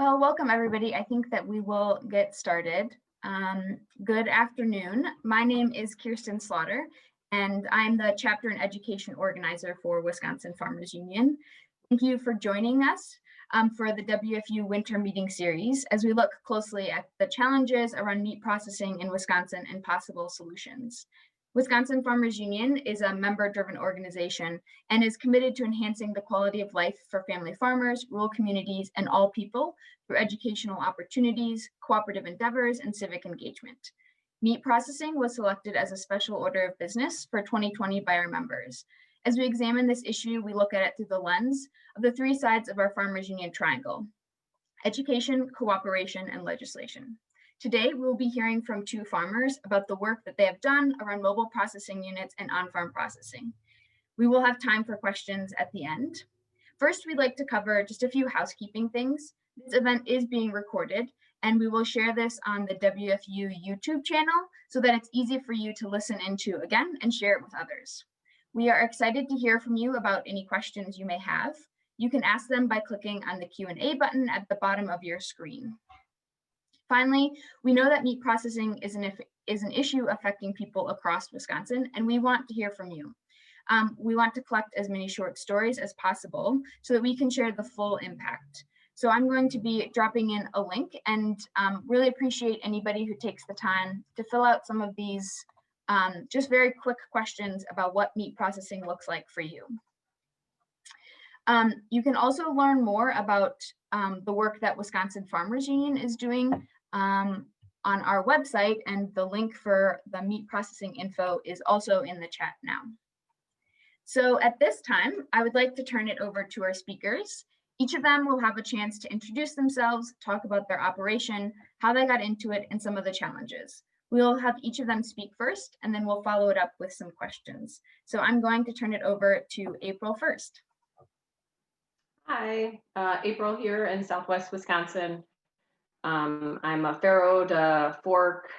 Well, welcome everybody. I think that we will get started. Good afternoon. My name is Kirsten Slaughter, and I'm the chapter and education organizer for Wisconsin Farmers Union. Thank you for joining us for the WFU Winter Meeting Series as we look closely at the challenges around meat processing in Wisconsin and possible solutions. Wisconsin Farmers Union is a member-driven organization and is committed to enhancing the quality of life for family farmers, rural communities, and all people through educational opportunities, cooperative endeavors, and civic engagement. Meat processing was selected as a special order of business for 2020 by our members. As we examine this issue, we look at it through the lens of the three sides of our Farmers Union triangle: education, cooperation, and legislation. Today, we'll be hearing from two farmers about the work that they have done around mobile processing units and on-farm processing. We will have time for questions at the end. First, we'd like to cover just a few housekeeping things. This event is being recorded, and we will share this on the WFU YouTube channel so that it's easy for you to listen into again and share it with others. We are excited to hear from you about any questions you may have. You can ask them by clicking on the Q&A button at the bottom of your screen. Finally, we know that meat processing is an issue affecting people across Wisconsin, and we want to hear from you. We want to collect as many short stories as possible so that we can share the full impact. So I'm going to be dropping in a link, and really appreciate anybody who takes the time to fill out some of these just very quick questions about what meat processing looks like for you. You can also learn more about the work that Wisconsin Farmers Union is doing on our website, and the link for the meat processing info is also in the chat now. So at this time, I would like to turn it over to our speakers. Each of them will have a chance to introduce themselves, talk about their operation, how they got into it, and some of the challenges. We'll have each of them speak first, and then we'll follow it up with some questions. So I'm going to turn it over to April first. Hi, April here in Southwest Wisconsin. I'm a farrow to fork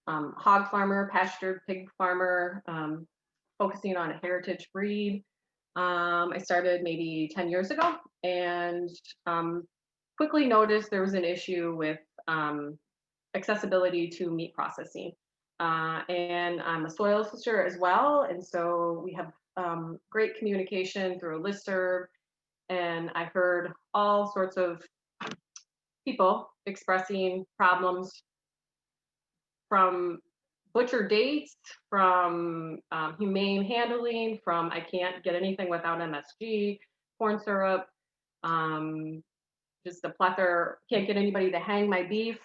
hog farmer, pastured pig farmer, focusing on a heritage breed. I started maybe 10 years ago, and quickly noticed there was an issue with accessibility to meat processing. And I'm a soil sister as well, and so we have great communication through a listserv. And I heard all sorts of people expressing problems from butcher dates, from humane handling, from I can't get anything without MSG, corn syrup, just a plethora, can't get anybody to hang my beef.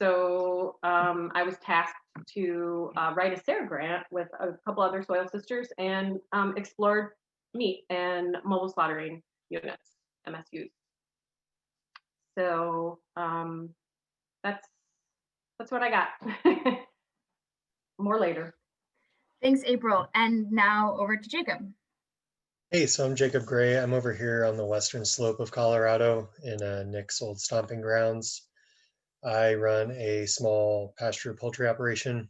So I was tasked to write a SARE grant with a couple other soil sisters and explored meat and mobile slaughtering units, MSUs. So that's what I got. More later. Thanks, April. And now over to Jacob. Hey, so I'm Jacob Gray. I'm over here on the western slope of Colorado in Nick's old stomping grounds. I run a small pasture poultry operation.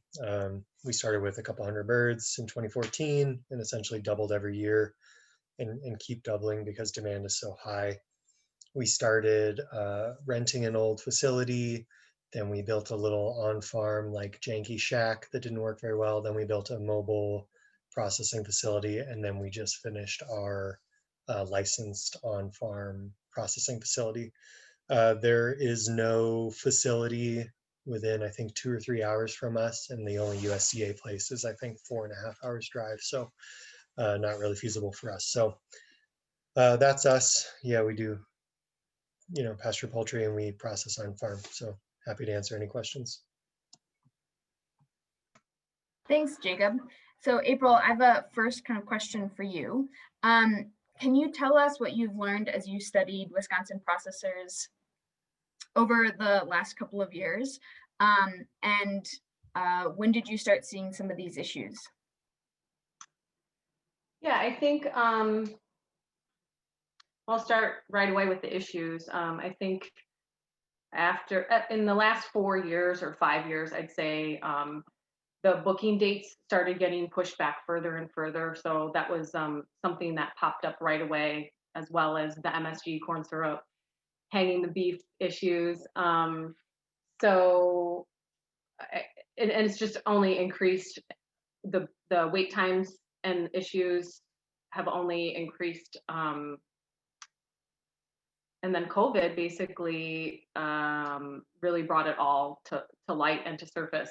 We started with a couple hundred birds in 2014 and essentially doubled every year and keep doubling because demand is so high. We started renting an old facility. Then we built a little on-farm like janky shack that didn't work very well. Then we built a mobile processing facility, and then we just finished our licensed on-farm processing facility. There is no facility within, I think, 2 or 3 hours from us, and the only USDA place is, I think, 4.5 hours drive. So not really feasible for us. So that's us. Yeah, we do, pasture poultry, and we process on farm. So happy to answer any questions. Thanks, Jacob. So April, I have a first kind of question for you. Can you tell us what you've learned as you studied Wisconsin processors over the last couple of years? And when did you start seeing some of these issues? Yeah, I think I'll start right away with the issues. I think in the last 4 years or 5 years, I'd say the booking dates started getting pushed back further and further. So that was something that popped up right away, as well as the MSG corn syrup. hanging the beef issues. So and it's just only increased. The wait times and issues have only increased. And then COVID basically really brought it all to light and to surface.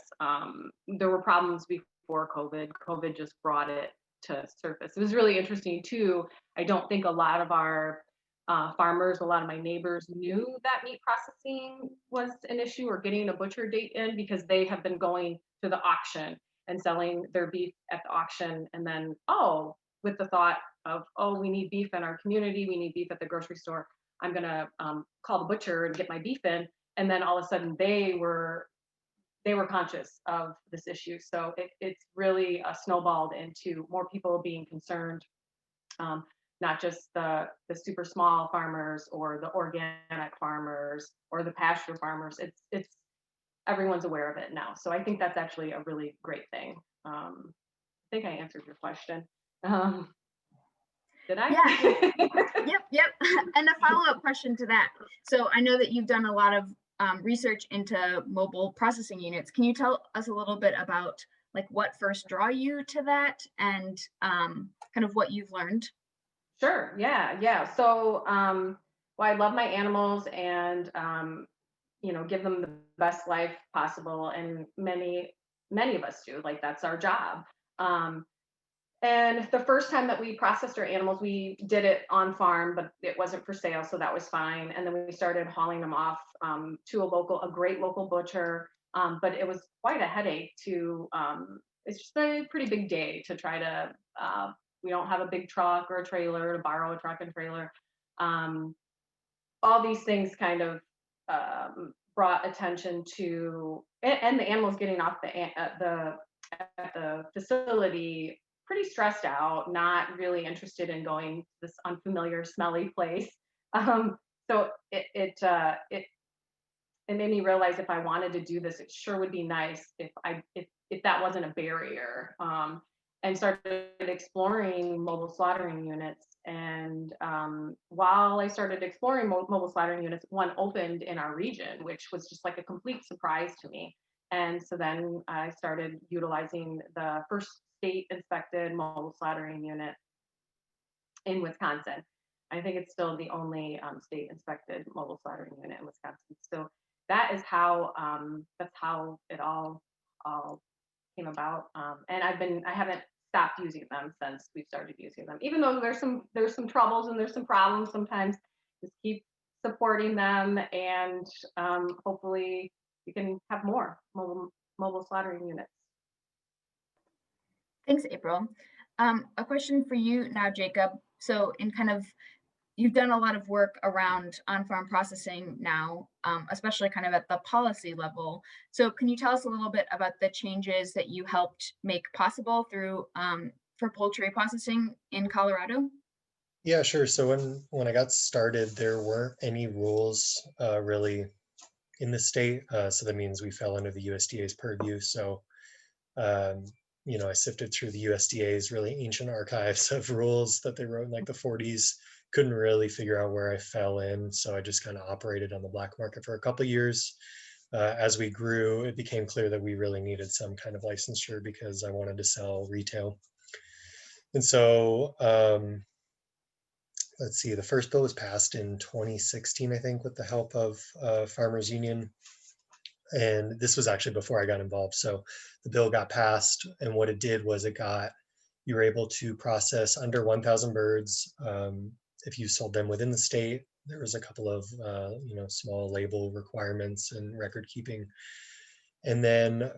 There were problems before COVID. COVID just brought it to surface. It was really interesting too. I don't think a lot of our farmers, a lot of my neighbors knew that meat processing was an issue or getting a butcher date in, because they have been going to the auction and selling their beef at the auction. And then, oh, with the thought of, oh, we need beef in our community, we need beef at the grocery store, I'm gonna call the butcher and get my beef in. And then all of a sudden they were conscious of this issue. So it's really snowballed into more people being concerned, not just the super small farmers or the organic farmers or the pasture farmers. It's everyone's aware of it now. So I think that's actually a really great thing. I think I answered your question. Did I? Yeah. Yep. And a follow-up question to that. So I know that you've done a lot of research into mobile processing units. Can you tell us a little bit about like what first draw you to that and kind of what you've learned? Sure. Yeah. So, well, I love my animals and, give them the best life possible. And many of us do, like that's our job. Um, and the first time that we processed our animals, we did it on farm, but it wasn't for sale. So that was fine. And then we started hauling them off to a great local butcher. But it was quite a headache it's just a pretty big day to try to, we don't have a big truck or a trailer to borrow a truck and trailer. All these things kind of brought attention to, and the animals getting off at the facility pretty stressed out, not really interested in going to this unfamiliar, smelly place. So it made me realize if I wanted to do this, it sure would be nice if that wasn't a barrier. And started exploring mobile slaughtering units. And while I started exploring mobile slaughtering units, one opened in our region, which was just like a complete surprise to me. And so then I started utilizing the first state inspected mobile slaughtering unit in Wisconsin. I think it's still the only state inspected mobile slaughtering unit in Wisconsin. So that is how that's how it all came about. And I haven't stopped using them since we started using them. Even though there's some troubles and there's some problems sometimes, just keep supporting them, and hopefully we can have more mobile slaughtering units. Thanks, April. A question for you now, Jacob. So in kind of, you've done a lot of work around on-farm processing now, especially kind of at the policy level. So can you tell us a little bit about the changes that you helped make possible through for poultry processing in Colorado? Yeah, sure. So when I got started, there weren't any rules really in the state. So that means we fell under the USDA's purview. So I sifted through the USDA's really ancient archives of rules that they wrote in like the 40s. Couldn't really figure out where I fell in. So I just kind of operated on the black market for a couple of years. As we grew, it became clear that we really needed some kind of licensure because I wanted to sell retail. And so, let's see, the first bill was passed in 2016, I think, with the help of Farmers Union. And this was actually before I got involved. So the bill got passed, and what it did was you were able to process under 1,000 birds if you sold them within the state. There was a couple of small label requirements and record keeping. And then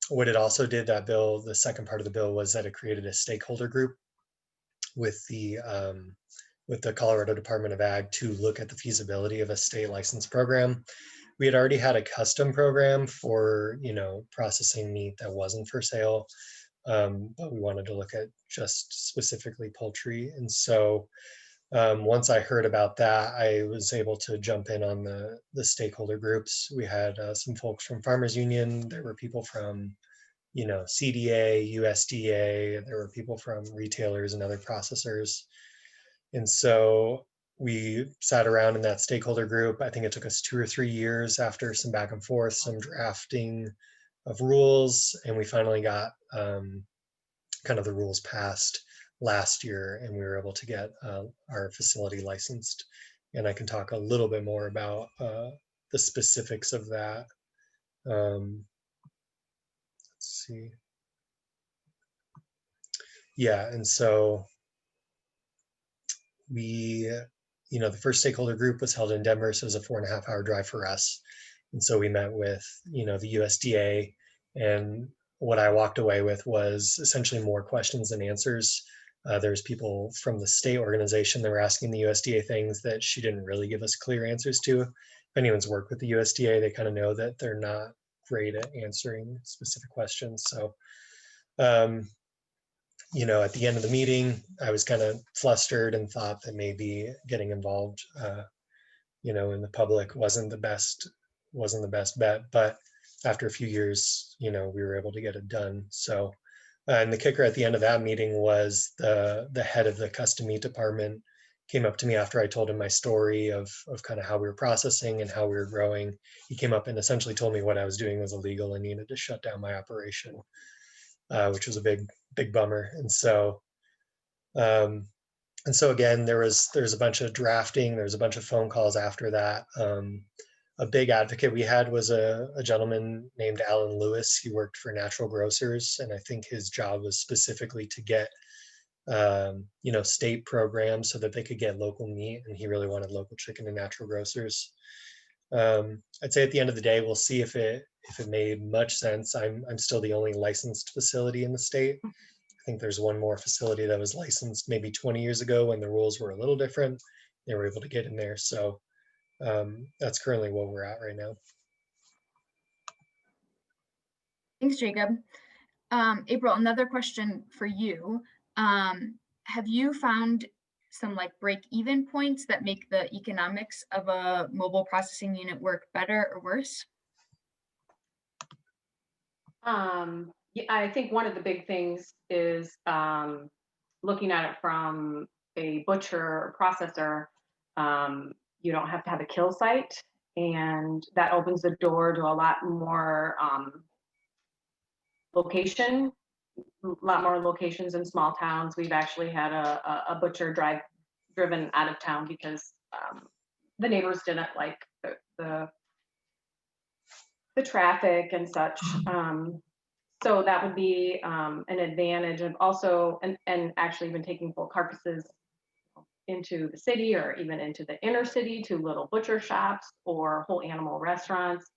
what it also did, that bill, the second part of the bill, was that it created a stakeholder group with the Colorado Department of Ag to look at the feasibility of a state license program. We had already had a custom program for processing meat that wasn't for sale, but we wanted to look at just specifically poultry. And so once I heard about that, I was able to jump in on the stakeholder groups. We had some folks from Farmers Union. There were people from CDA, USDA. There were people from retailers and other processors. And so we sat around in that stakeholder group. I think it took us 2 or 3 years after some back and forth, some drafting of rules, and we finally got kind of the rules passed last year, and we were able to get our facility licensed. And I can talk a little bit more about the specifics of that. Let's see. Yeah, and so we, the first stakeholder group was held in Denver, so it was a 4.5 hour drive for us. And so we met with, the USDA, and what I walked away with was essentially more questions than answers. There's people from the state organization that were asking the USDA things that she didn't really give us clear answers to. If anyone's worked with the USDA, they kind of know that they're not great at answering specific questions. So, at the end of the meeting, I was kind of flustered and thought that maybe getting involved, in the public wasn't the best bet. But after a few years, we were able to get it done. So, and the kicker at the end of that meeting was the head of the custom meat department came up to me after I told him my story of kind of how we were processing and how we were growing. He came up and essentially told me what I was doing was illegal and needed to shut down my operation, which was a big bummer. Um, and so again, there's a bunch of drafting, there's a bunch of phone calls after that. A big advocate we had was a gentleman named Alan Lewis. He worked for Natural Grocers, and I think his job was specifically to get state programs so that they could get local meat, and he really wanted local chicken and Natural Grocers. I'd say at the end of the day, we'll see if it made much sense. I'm still the only licensed facility in the state. I think there's one more facility that was licensed maybe 20 years ago when the rules were a little different. They were able to get in there. So that's currently where we're at right now. Thanks, Jacob. April, another question for you. Have you found some break-even points that make the economics of a mobile processing unit work better or worse? Yeah, I think one of the big things is looking at it from a butcher or processor. You don't have to have a kill site, and that opens the door to a lot more locations in small towns. We've actually had a butcher driven out of town because the neighbors didn't like the traffic and such. So that would be an advantage of also, and actually even taking full carcasses into the city or even into the inner city to little butcher shops or whole animal restaurants.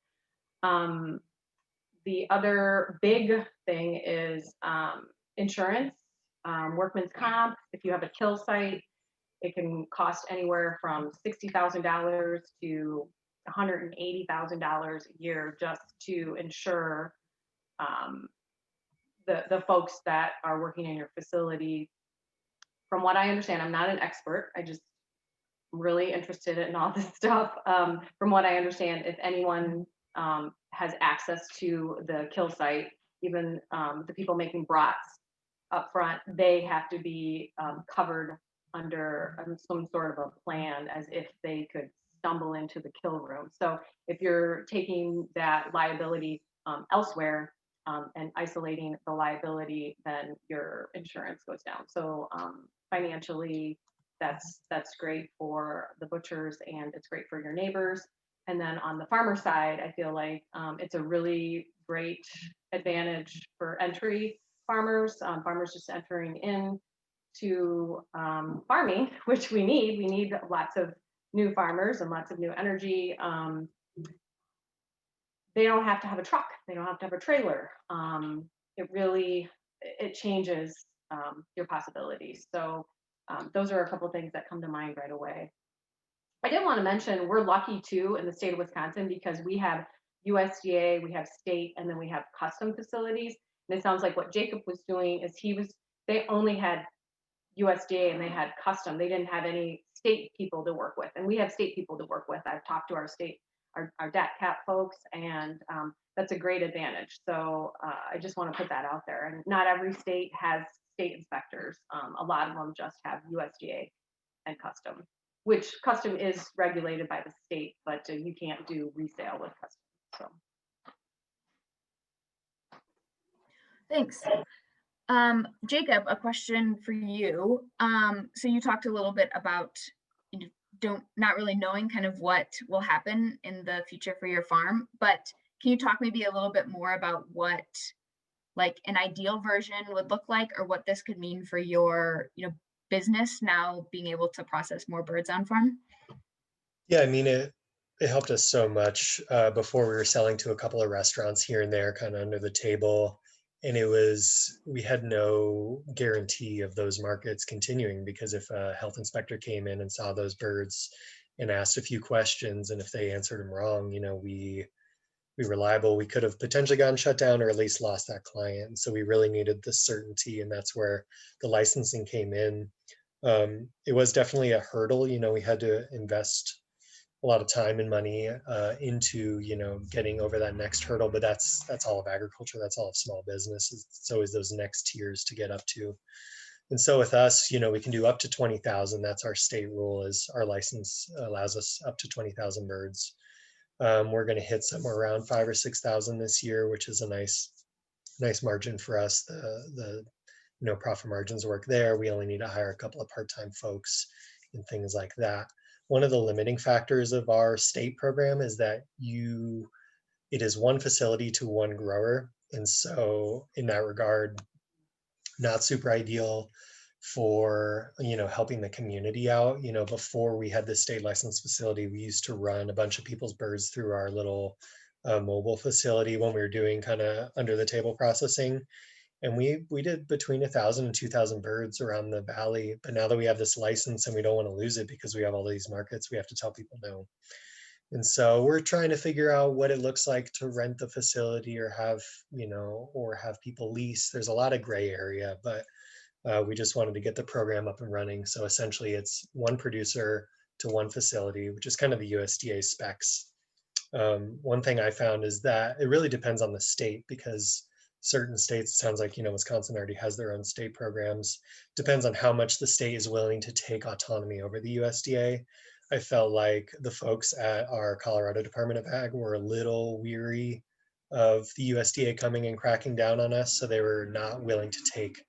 The other big thing is insurance, workman's comp. If you have a kill site, it can cost anywhere from $60,000 to $180,000 a year just to insure the folks that are working in your facility. From what I understand, I'm not an expert. I just really interested in all this stuff. From what I understand, if anyone has access to the kill site, even the people making brats up front, they have to be covered under some sort of a plan as if they could stumble into the kill room. So if you're taking that liability elsewhere and isolating the liability, then your insurance goes down. So financially, that's great for the butchers and it's great for your neighbors. And then on the farmer side, I feel like it's a really great advantage for entry farmers, farmers just entering in to farming, which we need. We need lots of new farmers and lots of new energy. They don't have to have a truck. They don't have to have a trailer. It changes your possibilities. So those are a couple of things that come to mind right away. I did want to mention we're lucky too in the state of Wisconsin because we have USDA, we have state, and then we have custom facilities. And it sounds like what Jacob was doing is they only had USDA and they had custom. They didn't have any state people to work with. And we have state people to work with. I've talked to our state, our DAT CAP folks, and that's a great advantage. So I just want to put that out there. And not every state has state inspectors. A lot of them just have USDA and custom. which custom is regulated by the state, but you can't do resale with custom. So. Thanks. Jacob, a question for you. So you talked a little bit about not really knowing kind of what will happen in the future for your farm, but can you talk maybe a little bit more about what like an ideal version would look like, or what this could mean for your, business now being able to process more birds on farm? Yeah, I mean, it helped us so much. Before we were selling to a couple of restaurants here and there, kind of under the table, and we had no guarantee of those markets continuing, because if a health inspector came in and saw those birds and asked a few questions, and if they answered them wrong, we were liable. We could have potentially gotten shut down or at least lost that client. So we really needed the certainty, and that's where the licensing came in. It was definitely a hurdle. We had to invest a lot of time and money into getting over that next hurdle, but that's all of agriculture, that's all of small business. It's always those next tiers to get up to. And so with us, we can do up to 20,000. That's our state rule, is our license allows us up to 20,000 birds. We're going to hit somewhere around 5 or 6,000 this year, which is a nice margin for us. The profit margins work there. We only need to hire a couple of part-time folks and things like that. One of the limiting factors of our state program is that it is one facility to one grower. And so in that regard, not super ideal for, helping the community out. Before we had the state licensed facility, we used to run a bunch of people's birds through our little mobile facility when we were doing kind of under the table processing. And we did between 1,000 and 2,000 birds around the valley. But now that we have this license and we don't want to lose it because we have all these markets, we have to tell people no. And so we're trying to figure out what it looks like to rent the facility or have people lease. There's a lot of gray area, but we just wanted to get the program up and running. So essentially it's one producer to one facility, which is kind of the USDA specs. One thing I found is that it really depends on the state, because certain states, it sounds like, Wisconsin already has their own state programs. Depends on how much the state is willing to take autonomy over the USDA. I felt like the folks at our Colorado Department of Ag were a little weary of the USDA coming and cracking down on us. So they were not willing to take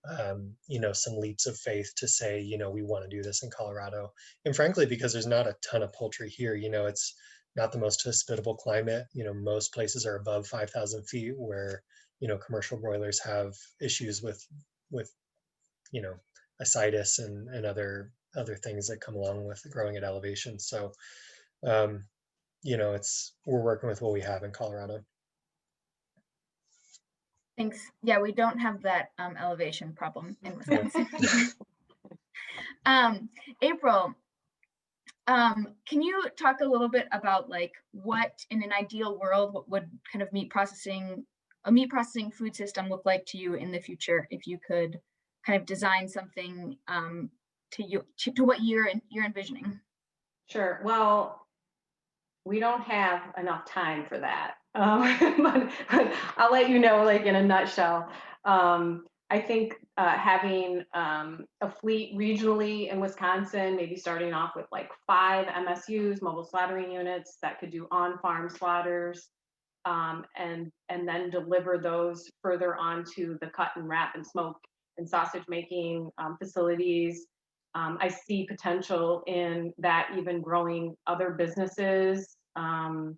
some leaps of faith to say, we want to do this in Colorado. And frankly, because there's not a ton of poultry here, it's not the most hospitable climate. Most places are above 5,000 feet, where, commercial broilers have issues with, ascites and other things that come along with growing at elevation. So, we're working with what we have in Colorado. Thanks. Yeah, we don't have that elevation problem in Wisconsin. April, can you talk a little bit about like what in an ideal world, what would kind of a meat processing food system look like to you in the future, if you could kind of design something to what you're envisioning? Sure. Well, we don't have enough time for that. But I'll let you know, like in a nutshell. I think having a fleet regionally in Wisconsin, maybe starting off with like 5 MSUs, mobile slaughtering units, that could do on-farm slaughters, and then deliver those further onto the cut and wrap and smoke and sausage making facilities. I see potential in that even growing other businesses. The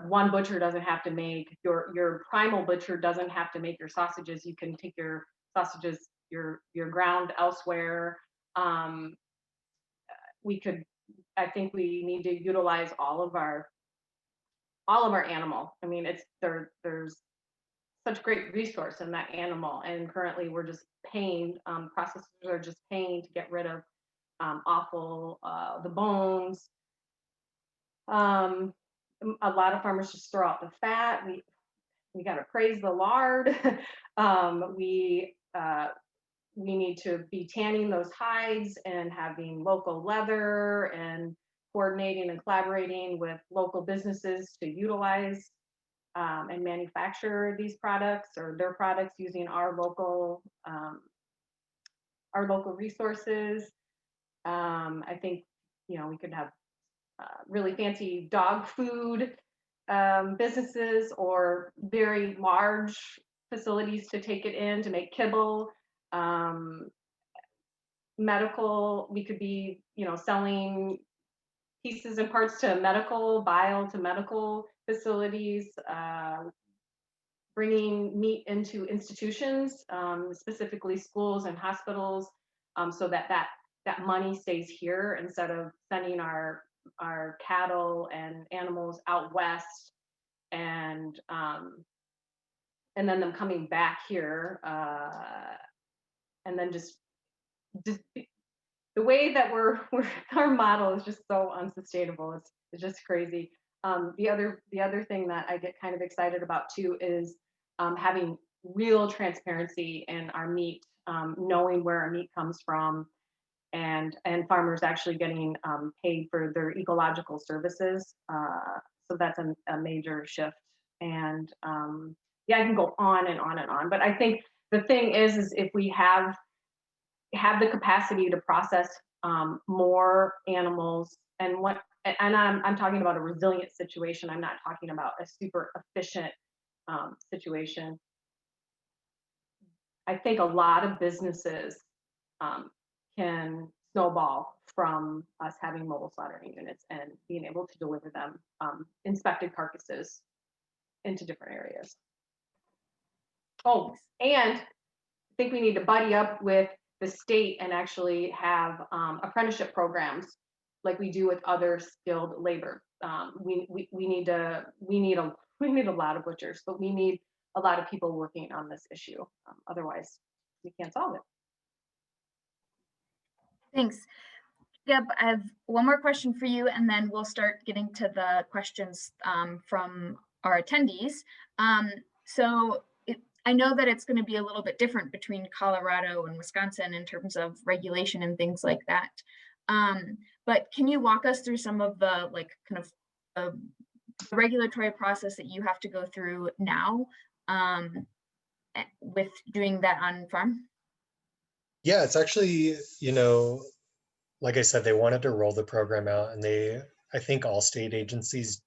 one butcher doesn't have to make your primal butcher doesn't have to make your sausages. You can take your sausages, your ground elsewhere. I think we need to utilize all of our animal. I mean, there's such great resource in that animal, and currently we're just paying, processors are just paying to get rid of offal, the bones. A lot of farmers just throw out the fat. We got to praise the lard. We need to be tanning those hides and having local leather, and coordinating and collaborating with local businesses to utilize and manufacture these products, or their products, using our local resources. I think, we could have really fancy dog food businesses or very large facilities to take it in to make kibble. Um, Medical, we could be, selling pieces and parts to medical, bile to medical facilities, bringing meat into institutions, specifically schools and hospitals, so that money stays here instead of sending our cattle and animals out west, and then them coming back here, and then just the way that we're our model is just so unsustainable. It's just crazy. The other thing that I get kind of excited about too is having real transparency in our meat, knowing where our meat comes from, and farmers actually getting paid for their ecological services. So that's a major shift. And yeah, I can go on and on and on. But I think the thing is if we have the capacity to process more animals, and I'm talking about a resilient situation. I'm not talking about a super efficient situation. I think a lot of businesses can snowball from us having mobile slaughtering units and being able to deliver them inspected carcasses into different areas. Oh, and I think we need to buddy up with the state and actually have apprenticeship programs like we do with other skilled labor. We need a lot of butchers, but we need a lot of people working on this issue. Otherwise, we can't solve it. Thanks. Deb, I have one more question for you, and then we'll start getting to the questions from our attendees. So I know that it's going to be a little bit different between Colorado and Wisconsin in terms of regulation and things like that. But can you walk us through some of the kind of regulatory process that you have to go through now with doing that on farm? Yeah, it's actually, like I said, they wanted to roll the program out, and I think all state agencies,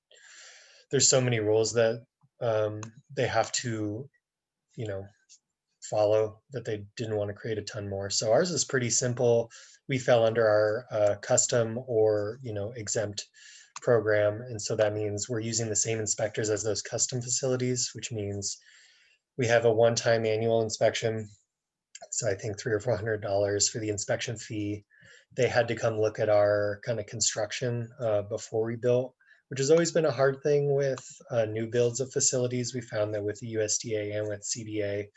there's so many rules that they have to, follow, that they didn't want to create a ton more. So ours is pretty simple. We fell under our custom or, exempt program. And so that means we're using the same inspectors as those custom facilities, which means we have a one-time annual inspection. So I think $300 or $400 for the inspection fee. They had to come look at our kind of construction before we built, which has always been a hard thing with new builds of facilities. We found that with the USDA and with CDA,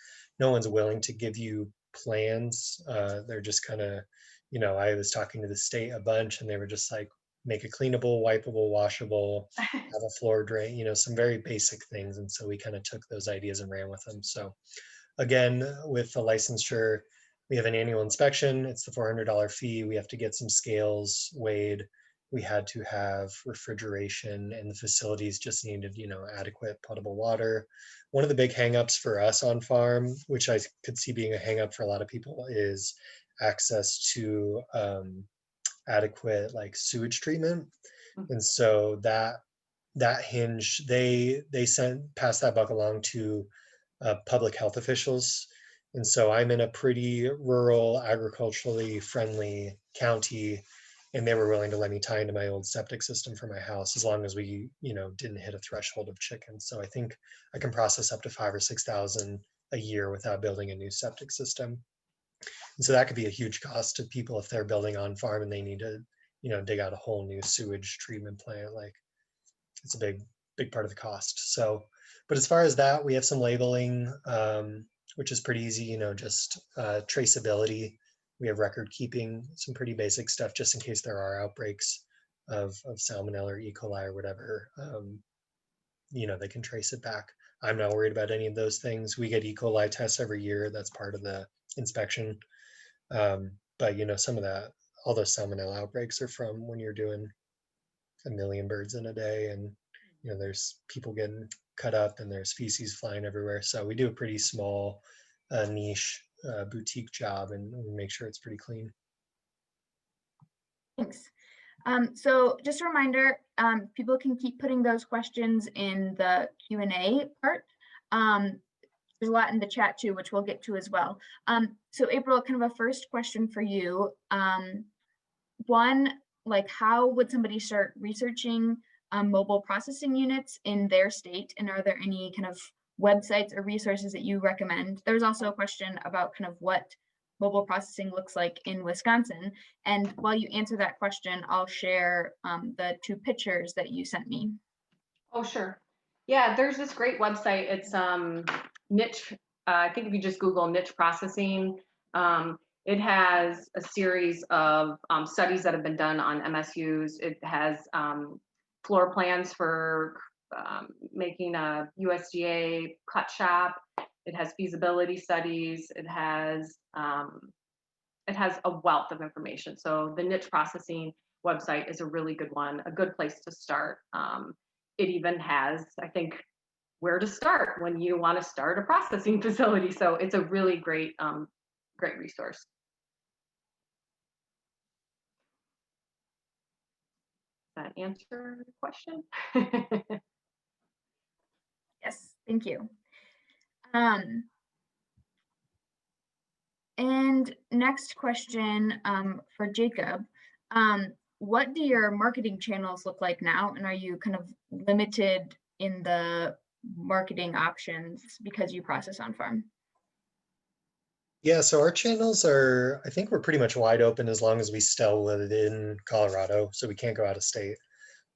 no one's willing to give you plans. They're just kind of, I was talking to the state a bunch, and they were just like, make it cleanable, wipeable, washable, have a floor drain, some very basic things. And so we kind of took those ideas and ran with them. So again, with the licensure, we have an annual inspection. It's the $400 fee. We have to get some scales weighed. We had to have refrigeration, and the facilities just needed, adequate potable water. One of the big hangups for us on farm, which I could see being a hangup for a lot of people, is access to adequate sewage treatment. And so that hinge, they passed that buck along to public health officials. And so I'm in a pretty rural, agriculturally friendly county, and they were willing to let me tie into my old septic system for my house as long as we, didn't hit a threshold of chickens. So I think I can process up to 5,000 or 6,000 a year without building a new septic system. And so that could be a huge cost to people if they're building on farm and they need to, dig out a whole new sewage treatment plant. It's a big part of the cost. So, but as far as that, we have some labeling, which is pretty easy, just traceability. We have record keeping, some pretty basic stuff, just in case there are outbreaks of salmonella or E. coli or whatever, they can trace it back. I'm not worried about any of those things. We get E. coli tests every year. That's part of the inspection. But, some of that, all those salmonella outbreaks are from when you're doing 1 million birds in a day, and there's people getting cut up and there's feces flying everywhere. So we do a pretty small niche boutique job, and we make sure it's pretty clean. Thanks. So just a reminder, people can keep putting those questions in the Q&A part. There's a lot in the chat too, which we'll get to as well. So April, kind of a first question for you. One, like how would somebody start researching mobile processing units in their state? And are there any kind of websites or resources that you recommend? There's also a question about kind of what mobile processing looks like in Wisconsin. And while you answer that question, I'll share the 2 pictures that you sent me. Oh, sure. Yeah, there's this great website. It's niche. I think if you just Google niche processing, it has a series of studies that have been done on MSUs. It has floor plans for making a USDA cut shop. It has feasibility studies. It has a wealth of information. So the niche processing website is a really good one, a good place to start. It even has, I think, where to start when you want to start a processing facility. So it's a really great, great resource. Does that answer your question? Yes, thank you. And next question for Jacob. What do your marketing channels look like now? And are you kind of limited in the marketing options because you process on farm? Yeah, so our channels are, I think we're pretty much wide open as long as we still live in Colorado, so we can't go out of state.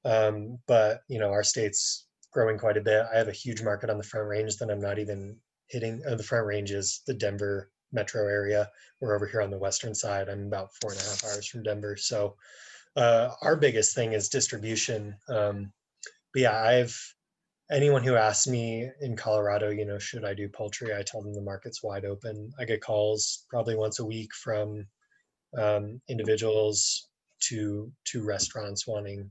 But our state's growing quite a bit. I have a huge market on the Front Range that I'm not even hitting. The Front Range is the Denver metro area. We're over here on the western side. I'm about 4.5 hours from Denver. So our biggest thing is distribution. But yeah, anyone who asks me in Colorado, should I do poultry? I tell them the market's wide open. I get calls probably once a week from individuals to restaurants wanting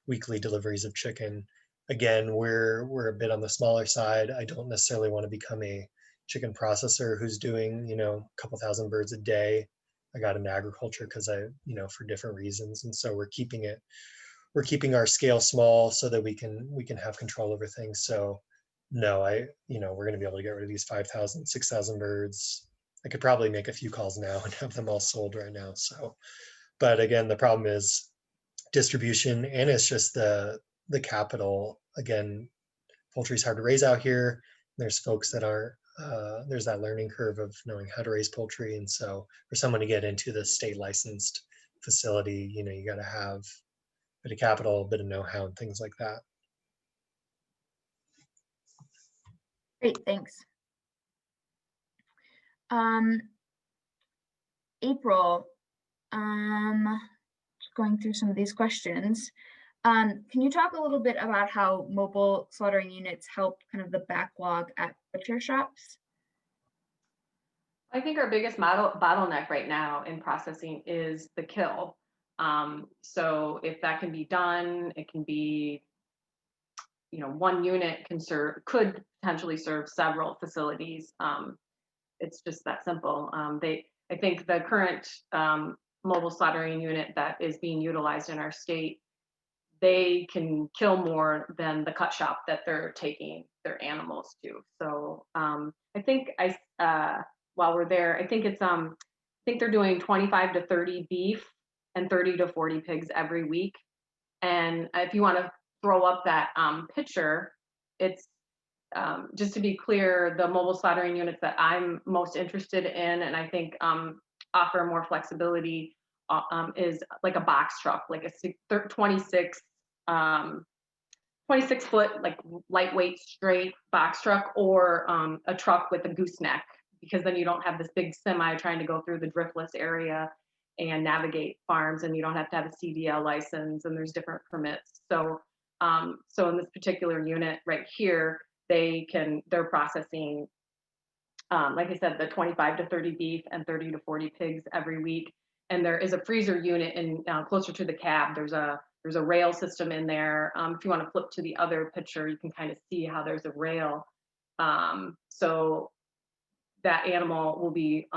weekly deliveries of chicken. Again, we're a bit on the smaller side. I don't necessarily want to become a chicken processor who's doing a couple thousand birds a day. I got into agriculture because I for different reasons, and so we're keeping our scale small so that we can have control over things. So no, we're going to be able to get rid of these 5,000, 6,000 birds. I could probably make a few calls now and have them all sold right now. So, but again, the problem is distribution, and it's just the capital. Again, poultry is hard to raise out here. There's folks that aren't. There's that learning curve of knowing how to raise poultry, and so for someone to get into the state licensed facility, you got to have a bit of capital, a bit of know-how, and things like that. Great, thanks. April, just going through some of these questions. Can you talk a little bit about how mobile slaughtering units help kind of the backlog at butcher shops? I think our biggest bottleneck right now in processing is the kill. So if that can be done, it can be, one unit could potentially serve several facilities. It's just that simple. I think the current mobile slaughtering unit that is being utilized in our state, they can kill more than the cut shop that they're taking their animals to. So I think while we're there, I think they're doing 25 to 30 beef and 30 to 40 pigs every week. And if you want to throw up that picture, it's just to be clear, the mobile slaughtering units that I'm most interested in, and I think offer more flexibility, is like a box truck, like a 26 foot, like lightweight, straight box truck, or a truck with a gooseneck, because then you don't have this big semi trying to go through the driftless area and navigate farms, and you don't have to have a CDL license, and there's different permits. So in this particular unit right here, they're processing, like I said, the 25 to 30 beef and 30 to 40 pigs every week. And there is a freezer unit in closer to the cab. There's a rail system in there. If you want to flip to the other picture, you can kind of see how there's a rail. So that animal will be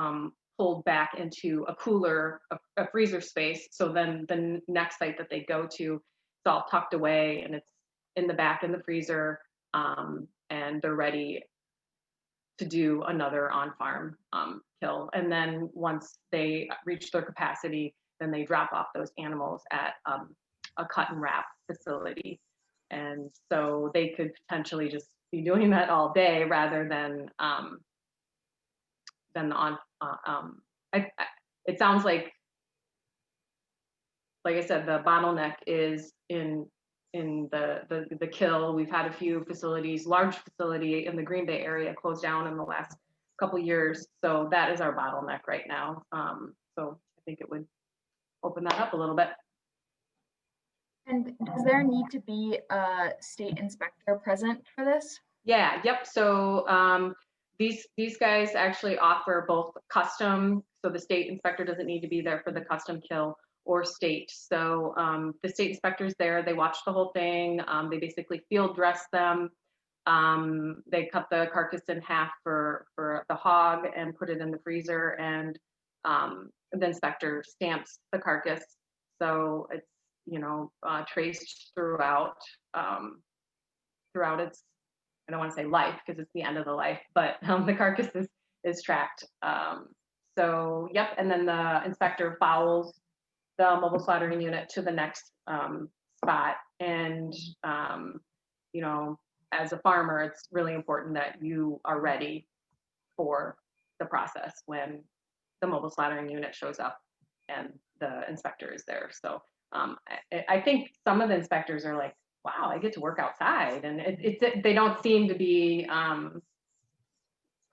pulled back into a cooler, a freezer space. So then the next site that they go to, it's all tucked away and it's in the back in the freezer, and they're ready to do another on-farm kill. And then once they reach their capacity, then they drop off those animals at a cut and wrap facility. And so they could potentially just be doing that all day rather than the on. It sounds like I said, the bottleneck is in the kill. We've had a few facilities, large facility in the Green Bay area closed down in the last couple of years. So that is our bottleneck right now. So I think it would open that up a little bit. And does there need to be a state inspector present for this? Yeah, yep. So these guys actually offer both custom, so the state inspector doesn't need to be there for the custom kill, or state. So the state inspector's there, they watch the whole thing, they basically field dress them. They cut the carcass in half for the hog and put it in the freezer, and the inspector stamps the carcass. So it's, traced throughout its, I don't want to say life because it's the end of the life, but the carcass is tracked. So yep, and then the inspector follows the mobile slaughtering unit to the next spot. And as a farmer, it's really important that you are ready for the process when the mobile slaughtering unit shows up and the inspector is there. So I think some of the inspectors are like, wow, I get to work outside, and they don't seem to be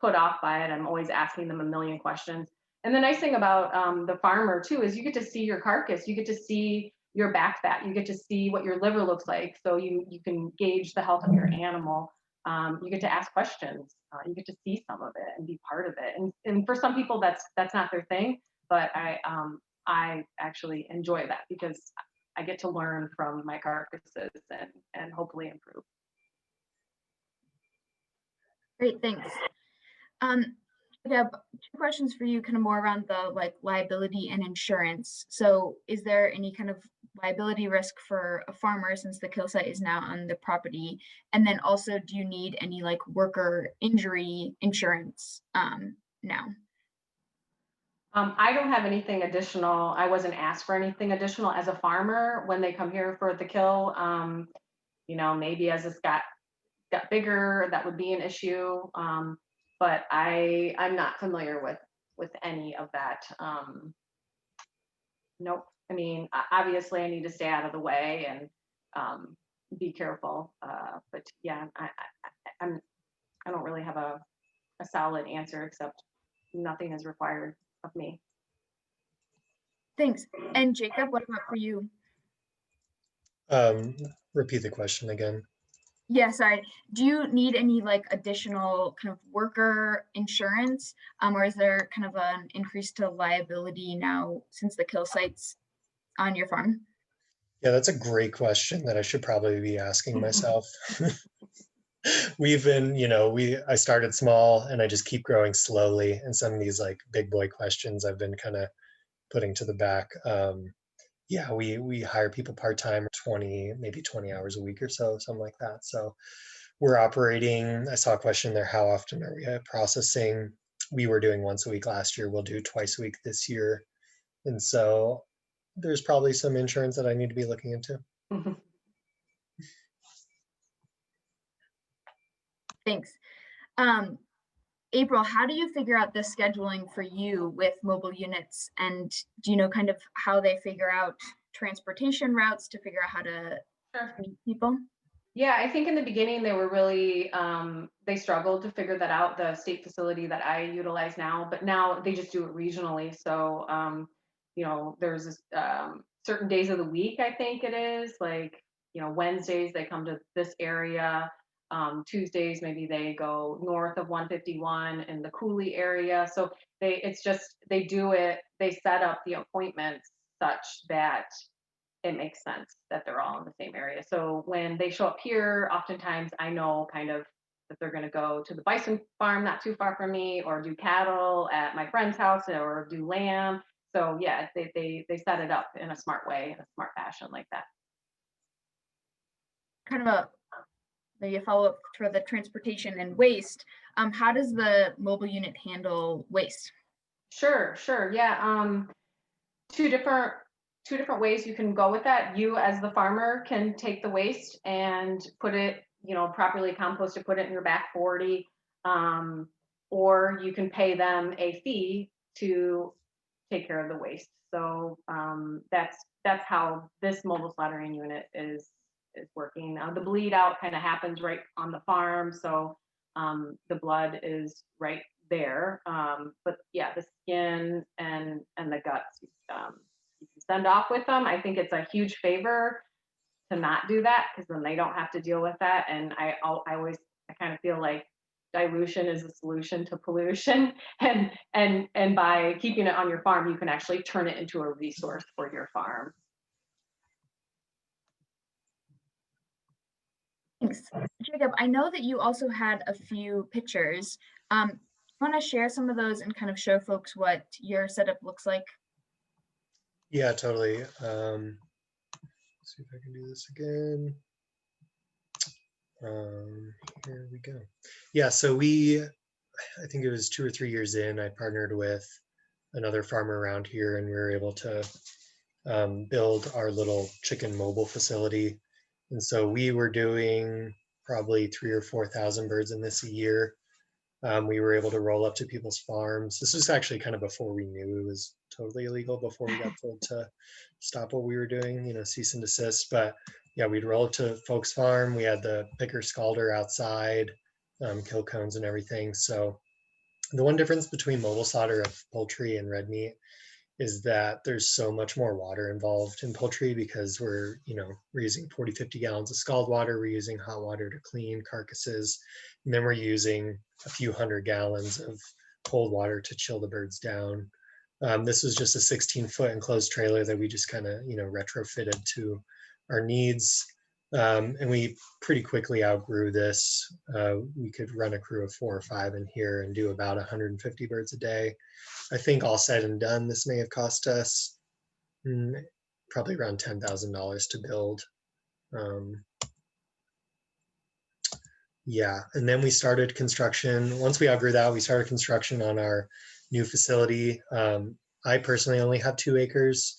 put off by it. I'm always asking them a million questions. And the nice thing about the farmer too is you get to see your carcass, you get to see your back fat, you get to see what your liver looks like, so you can gauge the health of your animal. You get to ask questions, you get to see some of it and be part of it. And for some people that's not their thing, but I actually enjoy that because I get to learn from my carcasses and hopefully improve. Great, thanks. Deb, two questions for you, kind of more around the liability and insurance. So is there any kind of liability risk for a farmer since the kill site is now on the property? And then also, do you need any worker injury insurance now? I don't have anything additional. I wasn't asked for anything additional as a farmer when they come here for the kill. Maybe as this got bigger, that would be an issue. But I'm not familiar with any of that. Nope. I mean, obviously I need to stay out of the way and be careful. But yeah, I don't really have a solid answer except nothing is required of me. Thanks. And Jacob, what about for you? Repeat the question again. Yeah, sorry. Do you need any additional kind of worker insurance, or is there kind of an increase to liability now since the kill site's on your farm? Yeah, that's a great question that I should probably be asking myself. We've been, I started small and I just keep growing slowly. And some of these big boy questions I've been kind of putting to the back. Yeah, we hire people part-time, maybe 20 hours a week or so, something like that. So we're operating, I saw a question there, how often are we processing? We were doing once a week last year. We'll do twice a week this year. And so there's probably some insurance that I need to be looking into. Thanks. April, how do you figure out the scheduling for you with mobile units? And do you know kind of how they figure out transportation routes to figure out how to meet people? Yeah, I think in the beginning they were really, they struggled to figure that out, the state facility that I utilize now, but now they just do it regionally. So, there's this, certain days of the week, I think it is, Wednesdays they come to this area. Tuesdays, maybe they go north of 151 in the Cooley area. So they do it, they set up the appointments such that it makes sense that they're all in the same area. So when they show up here, oftentimes I know kind of if they're going to go to the bison farm not too far from me, or do cattle at my friend's house, or do lamb. So yeah, they set it up in a smart way, in a smart fashion like that. Kind of maybe a follow-up for the transportation and waste. How does the mobile unit handle waste? Sure, sure. Yeah. Two different ways you can go with that. You as the farmer can take the waste and put it, properly compost it, put it in your back 40. Or you can pay them a fee to take care of the waste. So that's how this mobile slaughtering unit is working. The bleed out kind of happens right on the farm, so the blood is right there. But yeah, the skin and the guts, you can send off with them. I think it's a huge favor to not do that, because then they don't have to deal with that. And I kind of feel like dilution is a solution to pollution, and by keeping it on your farm, you can actually turn it into a resource for your farm. Thanks. Jacob, I know that you also had a few pictures. Want to share some of those and kind of show folks what your setup looks like? Yeah, totally. Let's see if I can do this again. Here we go. Yeah, so I think it was 2 or 3 years in, I partnered with another farmer around here, and we were able to build our little chicken mobile facility. And so we were doing probably 3,000 or 4,000 birds in this a year. We were able to roll up to people's farms. This was actually kind of before we knew it was totally illegal, before we got told to stop what we were doing, cease and desist. But yeah, we'd roll up to folks' farm. We had the picker scalder outside, kill cones and everything. So the one difference between mobile slaughter of poultry and red meat is that there's so much more water involved in poultry, because we're using 40, 50 gallons of scald water. We're using hot water to clean carcasses. And then we're using a few hundred gallons of cold water to chill the birds down. This was just a 16-foot enclosed trailer that we just kind of, retrofitted to our needs. And we pretty quickly outgrew this. We could run a crew of 4 or 5 in here and do about 150 birds a day. I think all said and done, this may have cost us probably around $10,000 to build. Yeah, and then we started construction. Once we outgrew that, we started construction on our new facility. I personally only have 2 acres.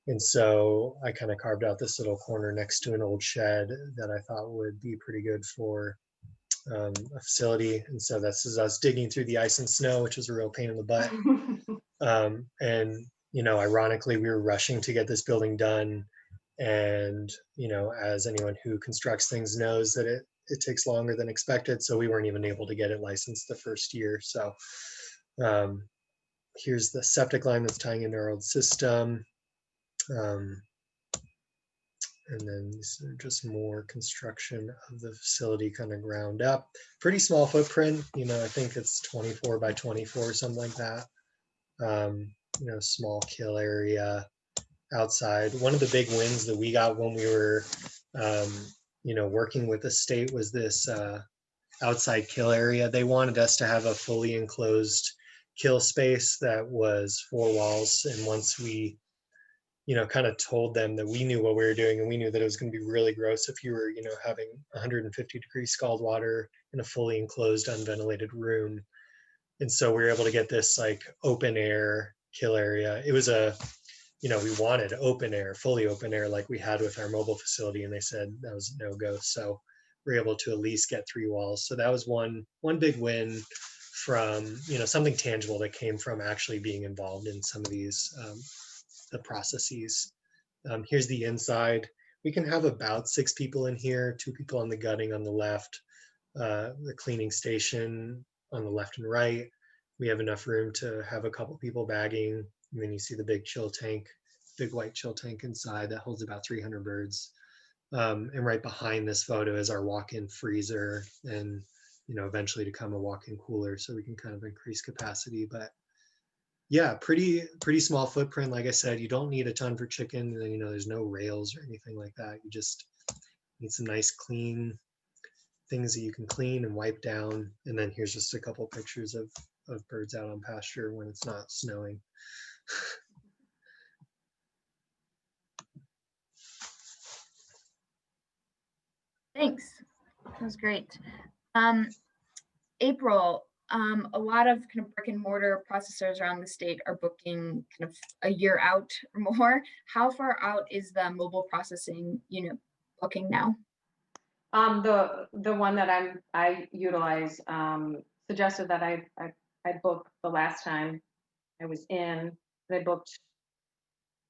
And so I kind of carved out this little corner next to an old shed that I thought would be pretty good for a facility. And so this is us digging through the ice and snow, which was a real pain in the butt. And, ironically, we were rushing to get this building done. And, as anyone who constructs things knows, that it takes longer than expected. So we weren't even able to get it licensed the first year. So here's the septic line that's tying into our old system. And then these are just more construction of the facility, kind of ground up. Pretty small footprint, I think it's 24 by 24, something like that. Small kill area outside. One of the big wins that we got when we were, working with the state was this outside kill area. They wanted us to have a fully enclosed kill space that was 4 walls. And once we kind of told them that we knew what we were doing, and we knew that it was going to be really gross if you were, having 150-degree scald water in a fully enclosed, unventilated room. And so we were able to get this like open air kill area. It was we wanted open air, fully open air, like we had with our mobile facility, and they said that was no go. So we were able to at least get 3 walls. So that was one big win from, something tangible that came from actually being involved in some of these the processes. Here's the inside. We can have about 6 people in here, 2 people on the gutting on the left, the cleaning station on the left and right. We have enough room to have a couple people bagging. And then you see the big chill tank, big white chill tank inside that holds about 300 birds. And right behind this photo is our walk-in freezer, and eventually to come a walk-in cooler, so we can kind of increase capacity. But yeah, pretty small footprint. Like I said, you don't need a ton for chicken. There's no rails or anything like that. You just need some nice clean things that you can clean and wipe down. And then here's just a couple pictures of birds out on pasture when it's not snowing. Thanks. That was great. April, a lot of kind of brick and mortar processors around the state are booking kind of a year out or more. How far out is the mobile processing unit booking now? The one that I utilize suggested that I booked the last time I was in. They booked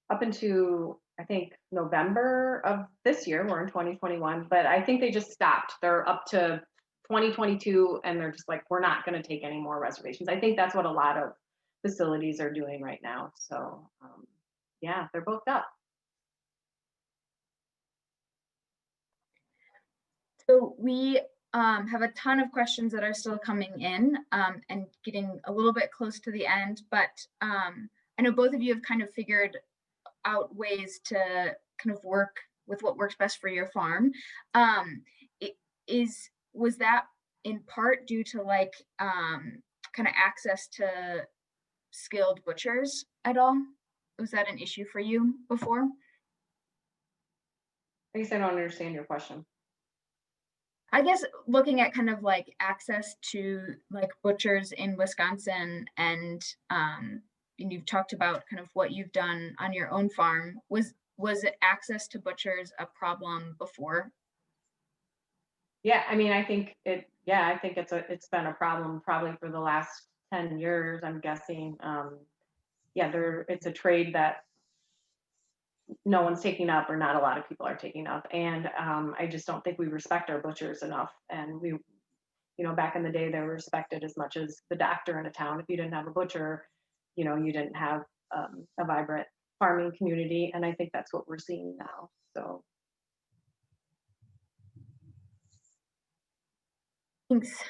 up into I think November of this year. We're in 2021, but I think they just stopped. They're up to 2022, and they're just like, we're not going to take any more reservations. I think that's what a lot of facilities are doing right now. So yeah, they're booked up. So we have a ton of questions that are still coming in and getting a little bit close to the end, but I know both of you have kind of figured out ways to kind of work with what works best for your farm. Was that in part due to like kind of access to skilled butchers at all? Was that an issue for you before? I guess I don't understand your question. I guess looking at kind of like access to like butchers in Wisconsin, and you've talked about kind of what you've done on your own farm. Was it access to butchers a problem before? Yeah, I mean, I think it's been a problem probably for the last 10 years, I'm guessing. Yeah, it's a trade that no one's taking up, or not a lot of people are taking up. And I just don't think we respect our butchers enough. And back in the day, they were respected as much as the doctor in a town. If you didn't have a butcher, you didn't have a vibrant farming community. And I think that's what we're seeing now. So. Thanks.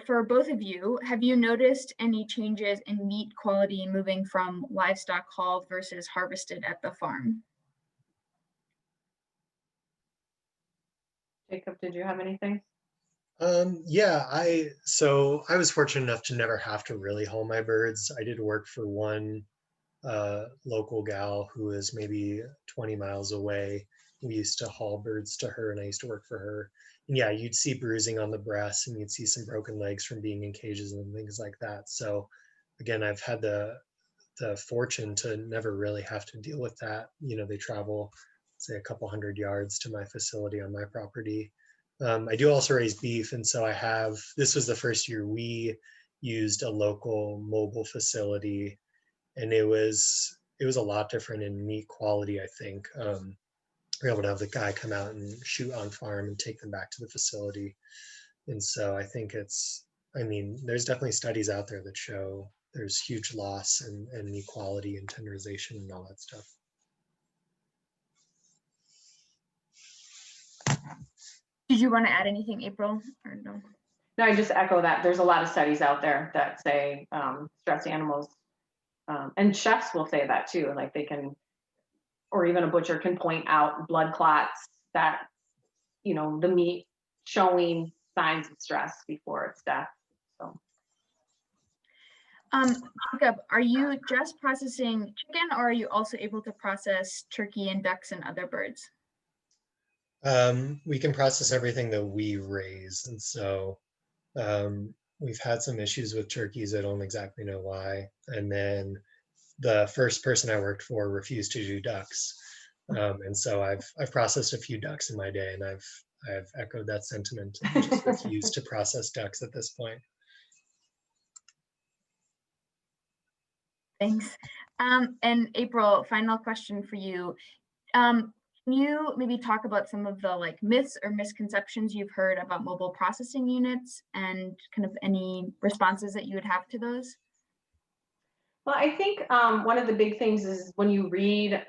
For both of you, have you noticed any changes in meat quality moving from livestock hauled versus harvested at the farm? Jacob, did you have anything? Yeah, so I was fortunate enough to never have to really haul my birds. I did work for one local gal who was maybe 20 miles away. We used to haul birds to her, and I used to work for her. And yeah, you'd see bruising on the breast, and you'd see some broken legs from being in cages and things like that. So again, I've had the fortune to never really have to deal with that. They travel, say, a couple hundred yards to my facility on my property. I do also raise beef, and so this was the first year we used a local mobile facility, and it was a lot different in meat quality, I think. We're able to have the guy come out and shoot on farm and take them back to the facility. And so I think there's definitely studies out there that show there's huge loss and meat quality and tenderization and all that stuff. Did you want to add anything, April, or no? No, I just echo that. There's a lot of studies out there that say stressed animals, and chefs will say that too. Like they can, or even a butcher can point out blood clots that, the meat showing signs of stress before it's death. So. Jacob, are you just processing chicken, or are you also able to process turkey and ducks and other birds? We can process everything that we raise, and so we've had some issues with turkeys. I don't exactly know why. And then the first person I worked for refused to do ducks, and so I've processed a few ducks in my day, and I've echoed that sentiment and just refused to process ducks at this point. Thanks. And April, final question for you. Can you maybe talk about some of the like myths or misconceptions you've heard about mobile processing units, and kind of any responses that you would have to those? Well, I think one of the big things is when you read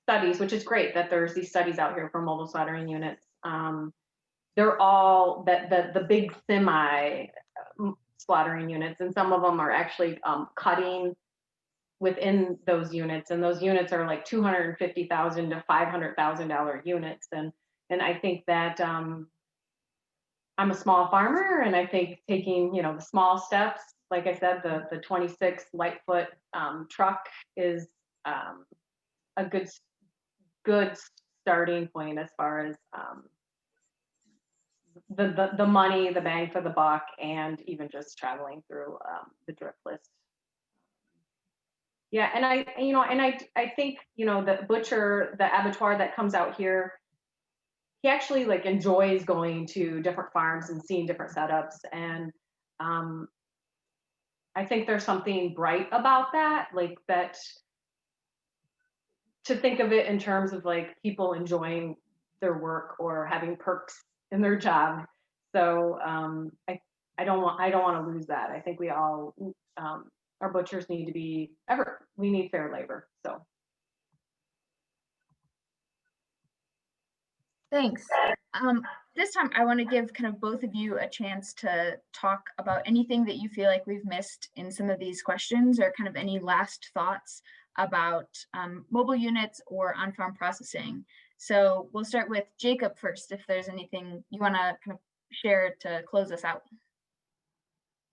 studies, which is great that there's these studies out here for mobile slaughtering units. They're all the big semi slaughtering units, and some of them are actually cutting within those units, and those units are like $250,000 to $500,000 units. And And I think that I'm a small farmer, and I think taking, the small steps, like I said, the 26 Lightfoot truck is a good starting point as far as the money, the bang for the buck, and even just traveling through the drip list. Yeah, and I think, the butcher, the abattoir that comes out here, he actually like enjoys going to different farms and seeing different setups. And um, I think there's something bright about that, like that, to think of it in terms of like people enjoying their work or having perks in their job. So I don't want to lose that. I think we all our butchers need to be we need fair labor. So Thanks. This time I want to give kind of both of you a chance to talk about anything that you feel like we've missed in some of these questions, or kind of any last thoughts about mobile units or on-farm processing. So we'll start with Jacob first, if there's anything you want to kind of share to close us out.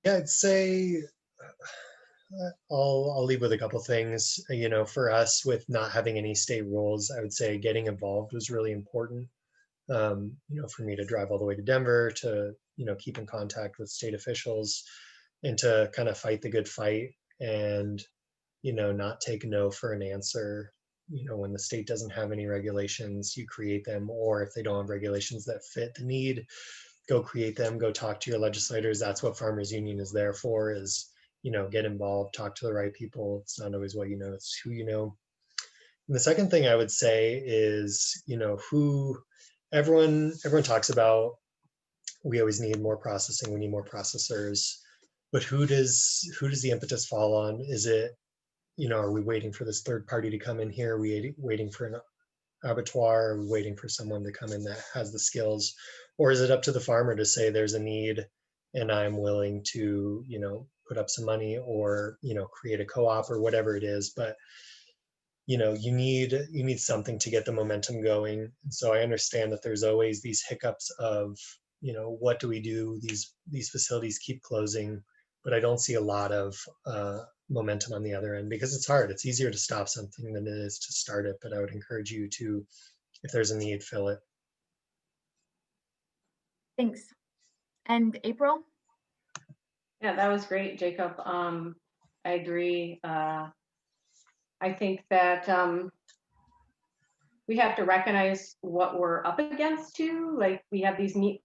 Yeah, I'd say I'll leave with a couple things. For us, with not having any state rules, I would say getting involved was really important. For me to drive all the way to Denver to, keep in contact with state officials and to kind of fight the good fight and, not take no for an answer. When the state doesn't have any regulations, you create them, or if they don't have regulations that fit the need, go create them, go talk to your legislators. That's what Farmers Union is there for, is, get involved, talk to the right people. It's not always what you know, it's who you know. And the second thing I would say is, who everyone talks about, we always need more processing, we need more processors, but who does the impetus fall on? Is it, are we waiting for this third party to come in here? Are we waiting for an abattoir? Are we waiting for someone to come in that has the skills? Or is it up to the farmer to say there's a need and I'm willing to, put up some money, or, create a co-op or whatever it is? But you need something to get the momentum going. And so I understand that there's always these hiccups of, what do we do? These facilities keep closing, but I don't see a lot of momentum on the other end, because it's hard. It's easier to stop something than it is to start it. But I would encourage you to, if there's a need, fill it. Thanks. And April? yeah, that was great, Jacob. I agree. I think that we have to recognize what we're up against too. Like, we have these meat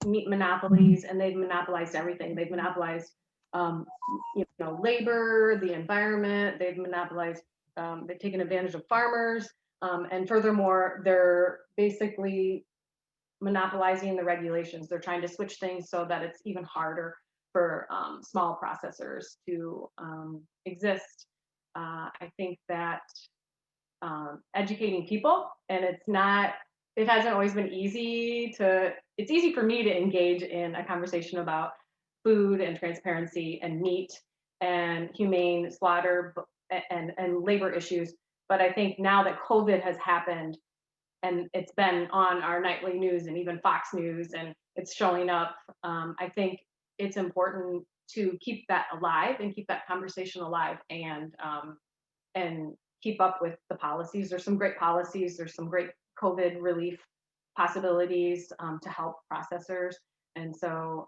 monopolies, and they've monopolized everything. They've monopolized, labor, the environment. They've monopolized. They've taken advantage of farmers, and furthermore, they're basically monopolizing the regulations. They're trying to switch things so that it's even harder for small processors to exist. I think that educating people, and it hasn't always been easy it's easy for me to engage in a conversation about food and transparency and meat and humane slaughter and labor issues. But I think now that COVID has happened, and it's been on our nightly news and even Fox News, and it's showing up, I think it's important to keep that alive and keep that conversation alive, and keep up with the policies. There's some great policies. There's some great COVID relief possibilities to help processors. And so,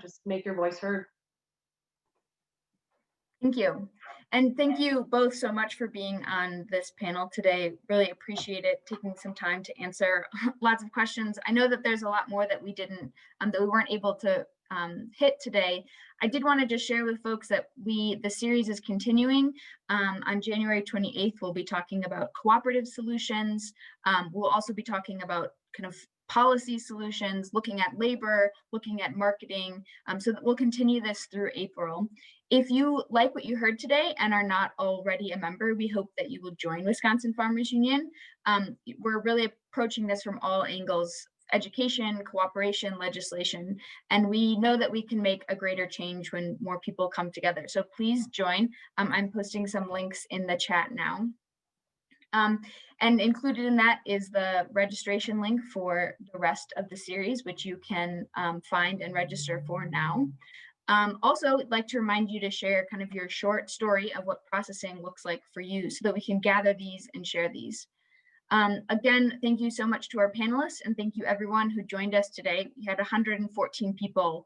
just make your voice heard. Thank you. And thank you both so much for being on this panel today. Really appreciate it, taking some time to answer lots of questions. I know that there's a lot more that we weren't able to hit today. I did want to just share with folks that the series is continuing. On January 28th, we'll be talking about cooperative solutions. We'll also be talking about kind of policy solutions, looking at labor, looking at marketing. So that we'll continue this through April. If you like what you heard today and are not already a member, we hope that you will join Wisconsin Farmers Union. We're really approaching this from all angles: education, cooperation, legislation, and we know that we can make a greater change when more people come together. So please join. I'm posting some links in the chat now. And included in that is the registration link for the rest of the series, which you can find and register for now. Also, I'd like to remind you to share kind of your short story of what processing looks like for you so that we can gather these and share these. Again, thank you so much to our panelists, and thank you everyone who joined us today. We had 114 people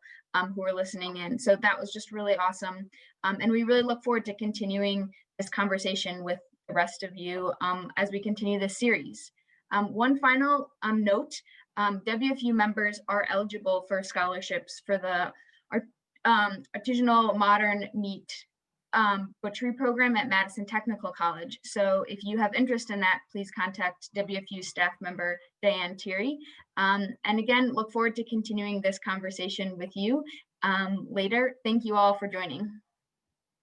who were listening in, so that was just really awesome. And we really look forward to continuing this conversation with the rest of you as we continue this series. One final note, WFU members are eligible for scholarships for the artisanal modern meat butchery program at Madison Technical College. So if you have interest in that, please contact WFU staff member Diane Thierry. And again, look forward to continuing this conversation with you later. Thank you all for joining.